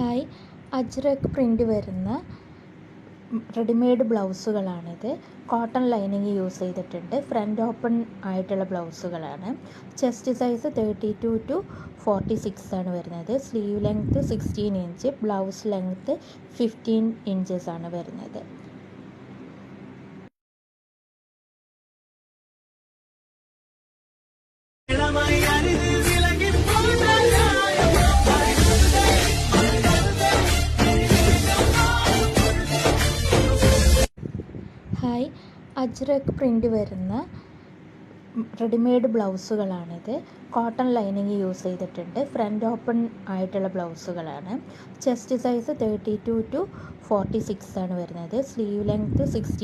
Hi, Ajrak print വരുന്ന readymade ബ്ലൗസുകളാണിത്. Cotton lining use ചെയ്തിട്ടുണ്ട്. ഫ്രണ്ട് ഓപ്പൺ ആയിട്ടുള്ള ബ്ലൗസുകളാണ്. ചെസ്റ്റ് സൈസ് 32 to 46 ആണ് വരുന്നത്. Sleeve length 16 inch, blouse length 15 inches ആണ് വരുന്നത്. ഹായ്, അജ്രക് പ്രിൻ്റ് വരുന്ന റെഡിമെയ്ഡ് ബ്ലൗസുകളാണിത്. കോട്ടൺ ലൈനിങ് യൂസ് ചെയ്തിട്ടുണ്ട്. ഫ്രണ്ട് ഓപ്പൺ ആയിട്ടുള്ള ബ്ലൗസുകളാണ്. ചെസ്റ്റ് സൈസ് 32 to 46 ആണ് വരുന്നത്. Sleeve length 16